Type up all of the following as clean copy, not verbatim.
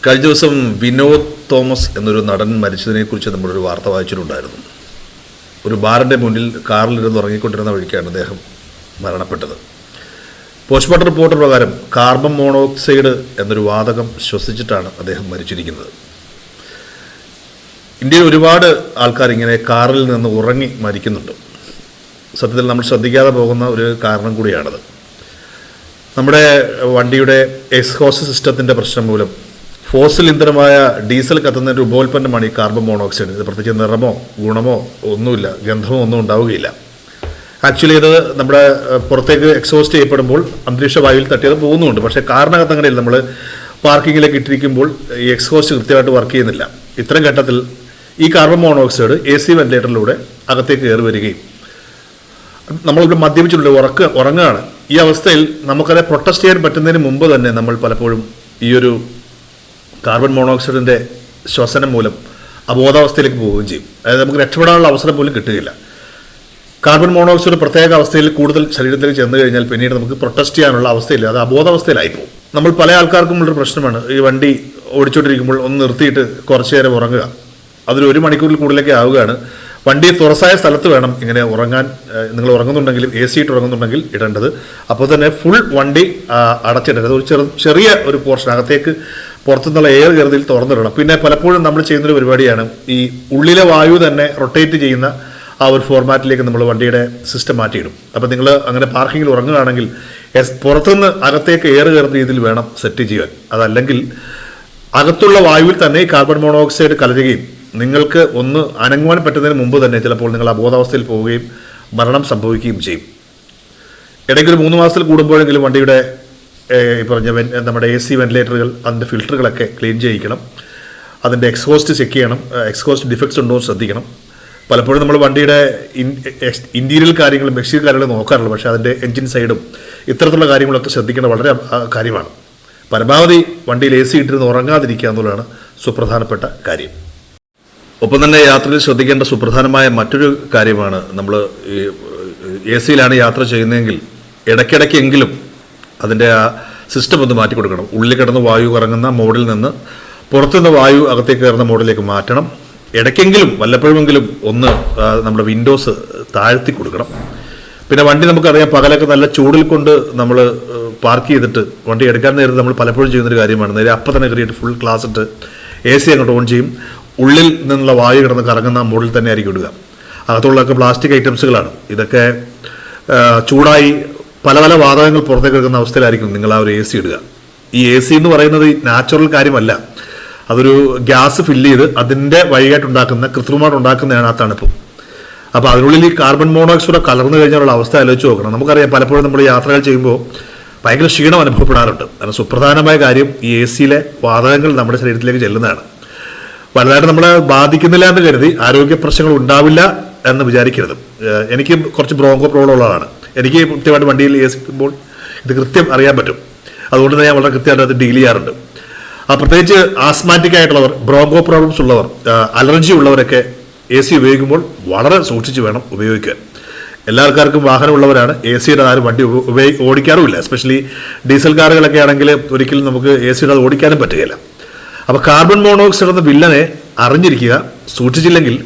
കഴിഞ്ഞ ദിവസം വിനോദ് തോമസ് എന്നൊരു നടൻ മരിച്ചതിനെക്കുറിച്ച് നമ്മളൊരു വാർത്ത വായിച്ചിട്ടുണ്ടായിരുന്നു. ഒരു ബാറിൻ്റെ മുന്നിൽ കാറിലിരുന്ന് ഉറങ്ങിക്കൊണ്ടിരുന്ന വഴിക്കാണ് അദ്ദേഹം മരണപ്പെട്ടത്. പോസ്റ്റ്മോർട്ടം റിപ്പോർട്ട് പ്രകാരം കാർബൺ മോണോക്സൈഡ് എന്നൊരു വാതകം ശ്വസിച്ചിട്ടാണ് അദ്ദേഹം മരിച്ചിരിക്കുന്നത്. ഇന്ത്യയിൽ ഒരുപാട് ആൾക്കാർ ഇങ്ങനെ കാറിൽ നിന്ന് ഉറങ്ങി മരിക്കുന്നുണ്ട്. സത്യത്തിൽ നമ്മൾ ശ്രദ്ധിക്കാതെ പോകുന്ന ഒരു കാരണം കൂടിയാണത്. നമ്മുടെ വണ്ടിയുടെ എക്സ്ഹോസ്റ്റ് സിസ്റ്റത്തിൻ്റെ പ്രശ്നം മൂലം ഫോസിൽ ഇന്ധനമായ ഡീസൽ കത്തുന്നതിൻ്റെ ഉപോൽപ്പന്നമാണ് ഈ കാർബൺ മോണോക്സൈഡ്. ഇത് പ്രത്യേകിച്ച് നിറമോ ഗുണമോ ഒന്നുമില്ല, ഗന്ധമോ ഒന്നും ഉണ്ടാവുകയില്ല. ആക്ച്വലി ഇത് നമ്മുടെ പുറത്തേക്ക് എക്സോസ്റ്റ് ചെയ്യപ്പെടുമ്പോൾ അന്തരീക്ഷ വായുവിൽ തട്ടിയത് പോകുന്നുമുണ്ട്. പക്ഷേ കാറിനകത്ത് അങ്ങനെയല്ല. നമ്മൾ പാർക്കിങ്ങിലേക്ക് ഇട്ടിരിക്കുമ്പോൾ ഈ എക്സോസ്റ്റ് കൃത്യമായിട്ട് വർക്ക് ചെയ്യുന്നില്ല. ഇത്തരം ഘട്ടത്തിൽ ഈ കാർബൺ മോണോക്സൈഡ് AC വെന്റിലേറ്ററിലൂടെ അകത്തേക്ക് കയറി വരികയും നമ്മളിവിടെ മദ്യപിച്ചിട്ടുണ്ട്, ഉറങ്ങുകയാണ്. ഈ അവസ്ഥയിൽ നമുക്കത് പ്രൊട്ടസ്റ്റ് ചെയ്യാൻ പറ്റുന്നതിന് മുമ്പ് തന്നെ നമ്മൾ പലപ്പോഴും ഈ ഒരു കാർബൺ മോണോക്സൈഡിൻ്റെ ശ്വസനം മൂലം അബോധാവസ്ഥയിലേക്ക് പോവുകയും ചെയ്യും. അതായത് നമുക്ക് രക്ഷപ്പെടാനുള്ള അവസരം പോലും കിട്ടുകയില്ല. കാർബൺ മോണോക്സൈഡ് പ്രത്യേക അവസ്ഥയിൽ കൂടുതൽ ശരീരത്തിലേക്ക് ചെന്ന് കഴിഞ്ഞാൽ പിന്നീട് നമുക്ക് പ്രൊട്ടസ്റ്റ് ചെയ്യാനുള്ള അവസ്ഥയില്ല, അത് അബോധാവസ്ഥയിലായി പോകും. നമ്മൾ പല ആൾക്കാർക്കും ഉള്ളൊരു പ്രശ്നമാണ് ഈ വണ്ടി ഓടിച്ചുകൊണ്ടിരിക്കുമ്പോൾ ഒന്ന് നിർത്തിയിട്ട് കുറച്ച് നേരം ഉറങ്ങുക. അതൊരു 1 മണിക്കൂറിൽ കൂടുതലൊക്കെ ആവുകയാണ്. വണ്ടി തുറസായ സ്ഥലത്ത് വേണം ഇങ്ങനെ ഉറങ്ങാൻ. നിങ്ങൾ ഉറങ്ങുന്നുണ്ടെങ്കിലും AC ഇട്ട് ഉറങ്ങുന്നുണ്ടെങ്കിൽ ഇടേണ്ടത്. അപ്പോൾ തന്നെ ഫുൾ വണ്ടി അടച്ചിടരുത്. ഒരു ചെറിയ ഒരു പോർഷൻ അകത്തേക്ക് പുറത്തുനിന്നുള്ള എയർ കയറുതിൽ തുറന്നിടണം. പിന്നെ പലപ്പോഴും നമ്മൾ ചെയ്യുന്നൊരു പരിപാടിയാണ് ഈ ഉള്ളിലെ വായു തന്നെ റൊട്ടേറ്റ് ചെയ്യുന്ന ആ ഒരു ഫോർമാറ്റിലേക്ക് നമ്മൾ വണ്ടിയുടെ സിസ്റ്റം മാറ്റിയിടും. അപ്പോൾ നിങ്ങൾ അങ്ങനെ പാർക്കിങ്ങിൽ ഉറങ്ങുകയാണെങ്കിൽ പുറത്തുനിന്ന് അകത്തേക്ക് എയർ കയറുന്ന രീതിയിൽ വേണം സെറ്റ് ചെയ്യാൻ. അതല്ലെങ്കിൽ അകത്തുള്ള വായുവിൽ തന്നെ കാർബൺ മോണോക്സൈഡ് കലരുകയും നിങ്ങൾക്ക് ഒന്ന് അനങ്ങുവാൻ പറ്റുന്നതിന് മുമ്പ് തന്നെ ചിലപ്പോൾ നിങ്ങൾ അബോധാവസ്ഥയിൽ പോവുകയും മരണം സംഭവിക്കുകയും ചെയ്യും. ഇടയ്ക്ക് ഒരു 3 മാസത്തിൽ കൂടുമ്പോഴെങ്കിലും വണ്ടിയുടെ ഈ പറഞ്ഞ നമ്മുടെ AC വെന്റിലേറ്ററുകൾ അതിൻ്റെ ഫിൽറ്ററുകളൊക്കെ ക്ലീൻ ചെയ്യിക്കണം. അതിൻ്റെ എക്സ്ഹോസ്റ്റ് ചെക്ക് ചെയ്യണം. എക്സ്ഹോസ്റ്റ് ഡിഫക്ട്സ് ഉണ്ടോ എന്ന് ശ്രദ്ധിക്കണം. പലപ്പോഴും നമ്മൾ വണ്ടിയുടെ ഇൻറ്റീരിയൽ കാര്യങ്ങളും എക്സ്റ്റീരിയൽ കാര്യങ്ങളും നോക്കാറുള്ളൂ. പക്ഷേ അതിൻ്റെ എൻജിൻ സൈഡും ഇത്തരത്തിലുള്ള കാര്യങ്ങളൊക്കെ ശ്രദ്ധിക്കേണ്ട വളരെ കാര്യമാണ്. പരമാവധി വണ്ടിയിൽ AC ഇട്ടിരുന്ന് ഉറങ്ങാതിരിക്കുക എന്നുള്ളതാണ് സുപ്രധാനപ്പെട്ട കാര്യം. ഒപ്പം തന്നെ യാത്രയിൽ ശ്രദ്ധിക്കേണ്ട സുപ്രധാനമായ മറ്റൊരു കാര്യമാണ്, നമ്മൾ AC-യിലാണ് യാത്ര ചെയ്യുന്നതെങ്കിൽ ഇടയ്ക്കിടയ്ക്കെങ്കിലും അതിൻ്റെ ആ സിസ്റ്റം ഒന്ന് മാറ്റി കൊടുക്കണം. ഉള്ളിൽ കിടന്ന് വായു ഇറങ്ങുന്ന മോഡിൽ നിന്ന് പുറത്തുനിന്ന് വായു അകത്തേക്ക് കയറുന്ന മോഡിലേക്ക് മാറ്റണം. ഇടയ്ക്കെങ്കിലും വല്ലപ്പോഴുമെങ്കിലും ഒന്ന് നമ്മുടെ വിൻഡോസ് താഴ്ത്തി കൊടുക്കണം. പിന്നെ വണ്ടി നമുക്കറിയാം, പകലൊക്കെ നല്ല ചൂടിൽ കൊണ്ട് നമ്മൾ പാർക്ക് ചെയ്തിട്ട് വണ്ടി എടുക്കാൻ നേരത്ത് നമ്മൾ പലപ്പോഴും ചെയ്യുന്നൊരു കാര്യമാണ്, നേരെ അപ്പം തന്നെ കയറിയിട്ട് ഫുൾ ക്ലാസ് ഇട്ട് AC അങ്ങോട്ട് ഓൺ ചെയ്യും. ഉള്ളിൽ നിന്നുള്ള വായു കിടന്ന് കറങ്ങുന്ന മോഡിൽ തന്നെ ആയിരിക്കും ഇടുക. അകത്തുള്ളതൊക്കെ പ്ലാസ്റ്റിക് ഐറ്റംസുകളാണ്. ഇതൊക്കെ ചൂടായി പല പല വാതകങ്ങൾ പുറത്തേക്ക് എടുക്കുന്ന അവസ്ഥയിലായിരിക്കും നിങ്ങൾ ആ ഒരു AC ഇടുക. ഈ AC എന്ന് പറയുന്നത് നാച്ചുറൽ കാര്യമല്ല. അതൊരു ഗ്യാസ് ഫില്ല് ചെയ്ത് അതിൻ്റെ വഴിയായിട്ടുണ്ടാക്കുന്ന കൃത്രിമമായിട്ടുണ്ടാക്കുന്നതാണ് ആ തണുപ്പ്. അപ്പോൾ അതിനുള്ളിൽ ഈ കാർബൺ മോണോക്സൈഡ് കലർന്നു കഴിഞ്ഞാലുള്ള അവസ്ഥ ആലോചിച്ച് നോക്കണം. നമുക്കറിയാം, പലപ്പോഴും നമ്മൾ യാത്രകൾ ചെയ്യുമ്പോൾ ഭയങ്കര ക്ഷീണം അനുഭവപ്പെടാറുണ്ട്. കാരണം സുപ്രധാനമായ കാര്യം ഈ AC-യിലെ വാതകങ്ങൾ നമ്മുടെ ശരീരത്തിലേക്ക് ചെല്ലുന്നതാണ്. വലുതായിട്ട് നമ്മളെ ബാധിക്കുന്നില്ല എന്ന് കരുതി ആരോഗ്യ പ്രശ്നങ്ങൾ ഉണ്ടാവില്ല എന്ന് വിചാരിക്കരുത്. എനിക്ക് കുറച്ച് ബ്രോങ്കോ പ്രോബ്ലം ഉള്ളതാണ്. എനിക്ക് കൃത്യമായിട്ട് വണ്ടിയിൽ AC ക്കുമ്പോൾ ഇത് കൃത്യം അറിയാൻ പറ്റും. അതുകൊണ്ട് തന്നെ ഞാൻ വളരെ കൃത്യമായിട്ട് അത് ഡീൽ ചെയ്യാറുണ്ട്. പ്രത്യേകിച്ച് ആസ്മാറ്റിക് ആയിട്ടുള്ളവർ, ബ്രോങ്കോ പ്രോബ്ലംസ് ഉള്ളവർ, അലർജി ഉള്ളവരൊക്കെ AC ഉപയോഗിക്കുമ്പോൾ വളരെ സൂക്ഷിച്ച് വേണം ഉപയോഗിക്കാൻ. എല്ലാ ആൾക്കാർക്കും വാഹനമുള്ളവരാണ്. AC-യുടെ ആരും വണ്ടി ഓടിക്കാറുമില്ല. എസ്പെഷ്യലി ഡീസൽ കാറുകളൊക്കെ ആണെങ്കിൽ ഒരിക്കലും നമുക്ക് AC-യുടെ അത് ഓടിക്കാനും പറ്റുകയില്ല. അപ്പോൾ കാർബൺ മോണോക്സൈഡ് എന്ന വില്ലനെ അറിഞ്ഞിരിക്കുക. സൂക്ഷിച്ചില്ലെങ്കിൽ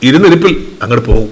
ഇരുന്നിരിപ്പിൽ അങ്ങോട്ട് പോകും.